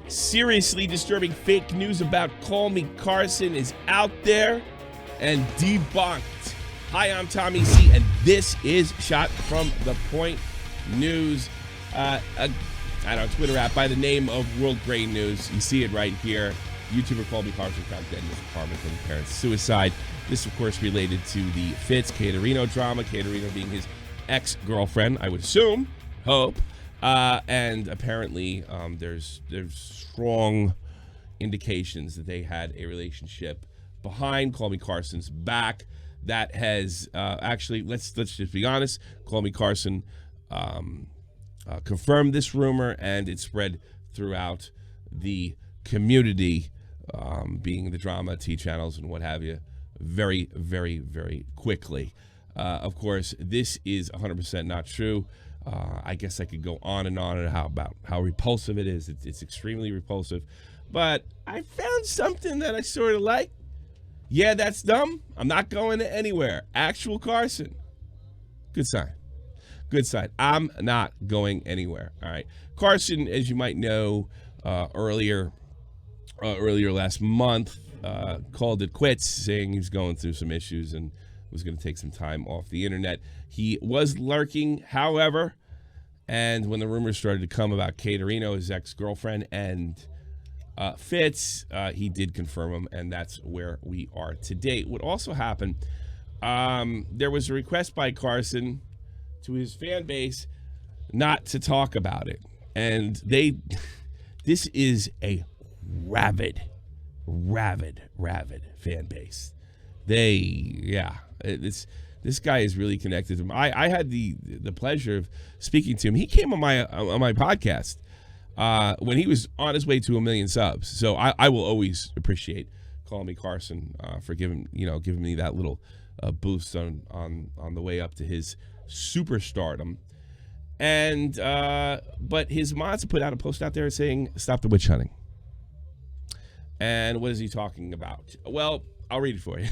seriously disturbing fake news about Callmecarson is out there and debunked. Hi, I'm Tommy C, and this is Shot from the Point News. Twitter app by the name of World Grain News. You see it right here. YouTuber Callmecarson found dead in his apartment from parents' suicide. This, of course, related to the Fitz Caterino drama. Caterino being his ex-girlfriend, I would assume, hope. And apparently, there's strong indications that they had a relationship behind Callmecarson's back that has actually, let's just be honest, Callmecarson confirmed this rumor, and it spread throughout the community, being the drama, T channels, and what have you, very, very, very quickly. Of course, this is 100% not true. I guess I could go on and about how repulsive it is. It's extremely repulsive. But I found something that I sort of like. Yeah, that's dumb. I'm not going anywhere. Actual Carson. Good sign. Good sign. I'm not going anywhere. All right. Carson, as you might know, earlier last month, called it quits, saying he was going through some issues and was going to take some time off the internet. He was lurking, however, and when the rumors started to come about Caterino, his ex-girlfriend, and Fitz, he did confirm them, and that's where we are today. What also happened, there was a request by Carson to his fan base not to talk about it, and this is a rabid fan base. This guy is really connected to him. I had the pleasure of speaking to him. He came on my podcast when he was on his way to 1 million subs. So I will always appreciate Callmecarson for giving me that little boost on the way up to his superstardom. And but his mods put out a post out there saying, "Stop the witch hunting." And what is he talking about? Well, I'll read it for you.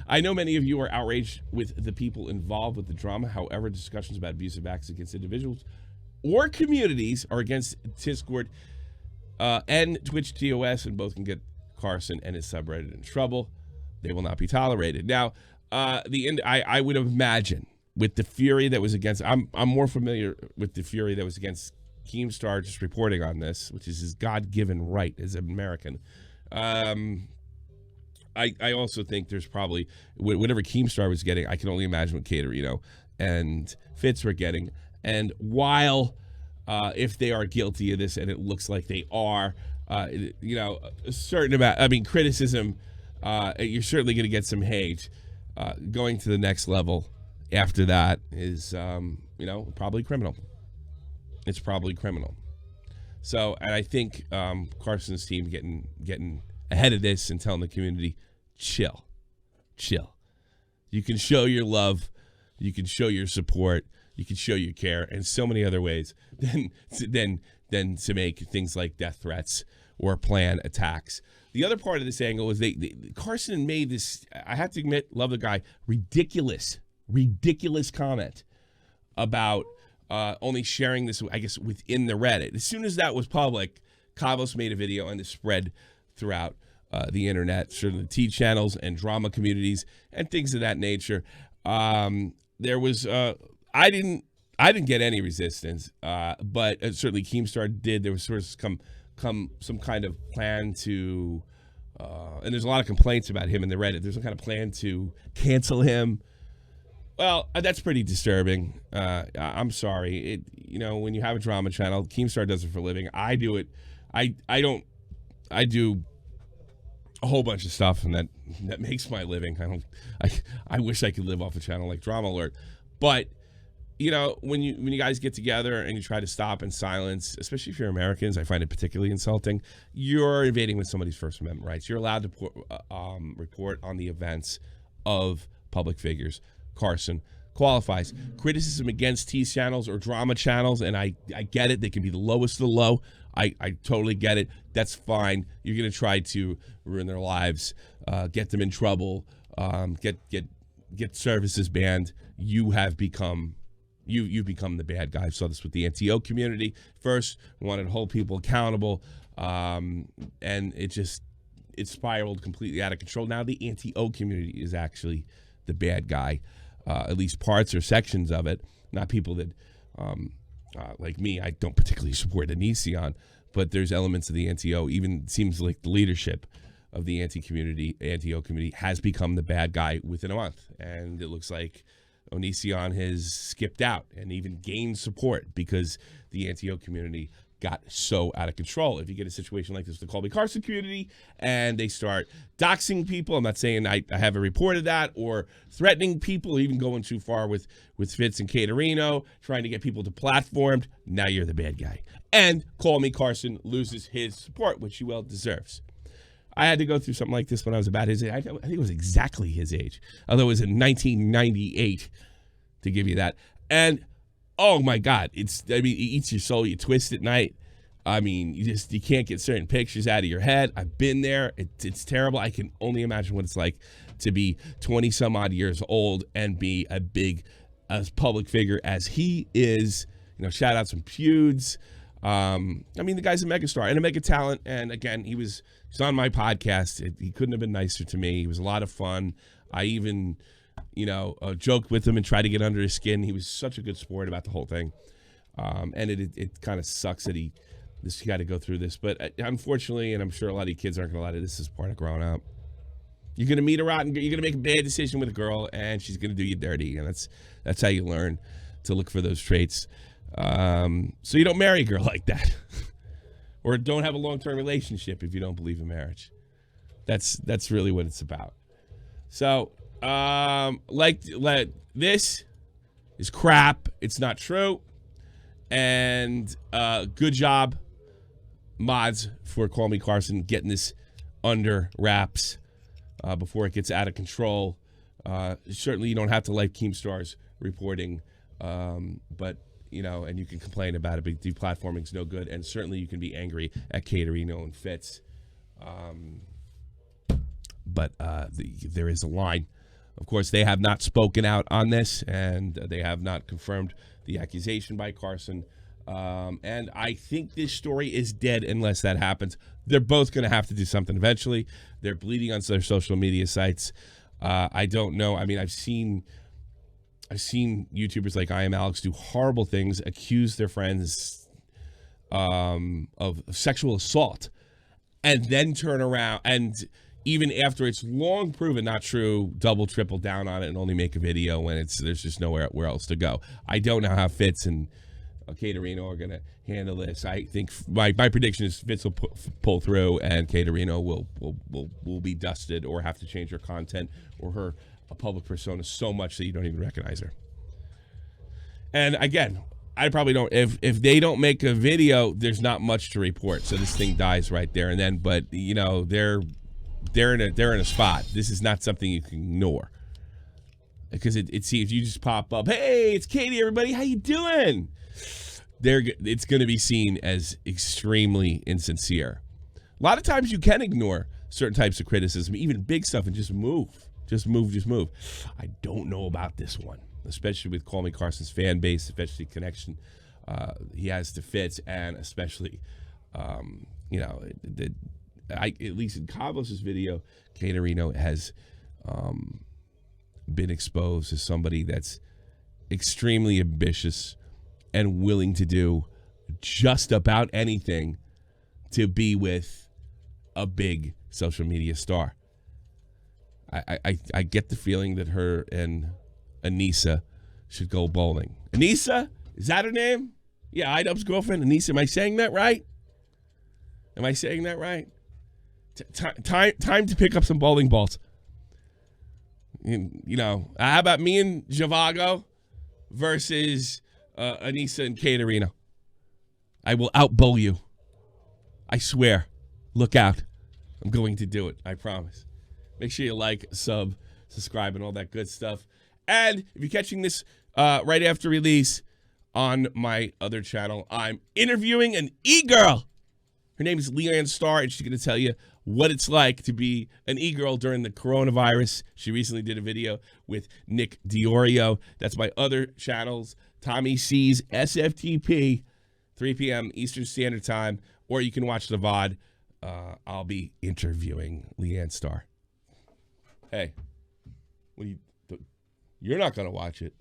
I know many of you are outraged with the people involved with the drama. However, discussions about abusive acts against individuals or communities are against Discord and Twitch TOS, and both can get Carson and his subreddit in trouble. They will not be tolerated. Now, I would imagine with the fury that was against, I'm more familiar with the fury that was against Keemstar just reporting on this, which is his God-given right as an American. I also think there's probably whatever Keemstar was getting, I can only imagine what Caterino and Fitz were getting. And while if they are guilty of this, and it looks like they are, a certain amount, criticism, you're certainly going to get some hate. Going to the next level after that is, probably criminal. It's probably criminal. So, and I think Carson's team getting ahead of this and telling the community, chill. You can show your love, you can show your support, you can show your care, and so many other ways than to make things like death threats or plan attacks. The other part of this angle is Carson made this, I have to admit, love the guy, ridiculous comment about only sharing this, I guess, within the Reddit. As soon as that was public, Kavos made a video and it spread throughout the internet, certainly the T channels and drama communities and things of that nature. There was I didn't get any resistance, but certainly Keemstar did. There was sort of come some kind of plan to, and there's a lot of complaints about him in the Reddit. There's some kind of plan to cancel him. Well, that's pretty disturbing. I'm sorry. When you have a drama channel, Keemstar does it for a living. I do it. I do a whole bunch of stuff, and that makes my living. I wish I could live off a channel like Drama Alert, but when you guys get together and you try to stop and silence, especially if you're Americans, I find it particularly insulting. You're invading with somebody's First Amendment rights. You're allowed to report on the events of public figures. Carson qualifies. Criticism against T channels or drama channels, and I get it. They can be the lowest of the low. I totally get it. That's fine. You're going to try to ruin their lives, get them in trouble, get services banned. You've become the bad guy. I saw this with the NTO community. First, we wanted to hold people accountable. And it spiraled completely out of control. Now the anti-O community is actually the bad guy, at least parts or sections of it. Not people that, like me, I don't particularly support Onision, but there's elements of the anti-O. Even seems like the leadership of the anti-O community has become the bad guy within a month. And it looks like Onision has skipped out and even gained support because the anti-O community got so out of control. If you get a situation like this with the Callmecarson community and they start doxing people, I'm not saying I haven't reported that, or threatening people, even going too far with Fitz and Caterino, trying to get people deplatformed, now you're the bad guy. And Callmecarson loses his support, which he well deserves. I had to go through something like this when I was about his age. I think it was exactly his age, although it was in 1998, to give you that. And oh my God, it eats your soul. You twist at night. I mean, you can't get certain pictures out of your head. I've been there. It's terrible. I can only imagine what it's like to be 20 some odd years old and be as public figure as he is. Shout out some feuds. The guy's a megastar and a mega talent. And again, he's on my podcast. He couldn't have been nicer to me. He was a lot of fun. I even joked with him and tried to get under his skin. He was such a good sport about the whole thing. And it kind of sucks that he got to go through this. But unfortunately, and I'm sure a lot of you kids aren't going to lie to this, is part of growing up. You're going to meet a rotten girl. You're going to make a bad decision with a girl, and she's going to do you dirty. And that's how you learn to look for those traits. So you don't marry a girl like that. Or don't have a long-term relationship if you don't believe in marriage. That's really what it's about. So, this is crap. It's not true. And good job, mods, for Callmecarson getting this under wraps before it gets out of control. Certainly, you don't have to like Keemstar's reporting, but and you can complain about it, but deplatforming's no good. And certainly, you can be angry at Caterino and Fitz. But there is a line. Of course, they have not spoken out on this, and they have not confirmed the accusation by Carson. And I think this story is dead unless that happens. They're both going to have to do something eventually. They're bleeding on their social media sites. I don't know. I've seen YouTubers like I Am Alex do horrible things, accuse their friends of sexual assault, and then turn around and, even after it's long proven not true, double, triple down on it and only make a video when there's just nowhere else to go. I don't know how Fitz and Caterino are going to handle this. I think my prediction is Fitz will pull through and Caterino will be dusted or have to change her content or a public persona so much that you don't even recognize her. And again, I probably don't. If they don't make a video, there's not much to report. So this thing dies right there and then. But they're in a spot. This is not something you can ignore, because it seems you just pop up. Hey, it's Katie. Everybody, how you doing? It's going to be seen as extremely insincere. A lot of times you can ignore certain types of criticism, even big stuff, and just move. I don't know about this one, especially with Callmecarson's fan base, especially connection he has to Fitz, and especially at least in Cavos' video, Caterino has been exposed as somebody that's extremely ambitious and willing to do just about anything to be with a big social media star. I get the feeling that her and Anissa should go bowling. Anissa? Is that her name? Yeah, iDubbbz girlfriend, Anissa. Am I saying that right? Time to pick up some bowling balls. How about me and Javago versus Anissa and Caterino? I will out-bowl you. I swear. Look out. I'm going to do it. I promise. Make sure you like, subscribe, and all that good stuff. And if you're catching this right after release on my other channel, I'm interviewing an e-girl. Her name is Leanne Starr, and she's going to tell you what it's like to be an e-girl during the coronavirus. She recently did a video with Nick Diorio. That's my other channels, Tommy C's SFTP, 3 p.m. Eastern Standard Time or you can watch the VOD. I'll be interviewing Leanne Starr. Hey, you're not going to watch it.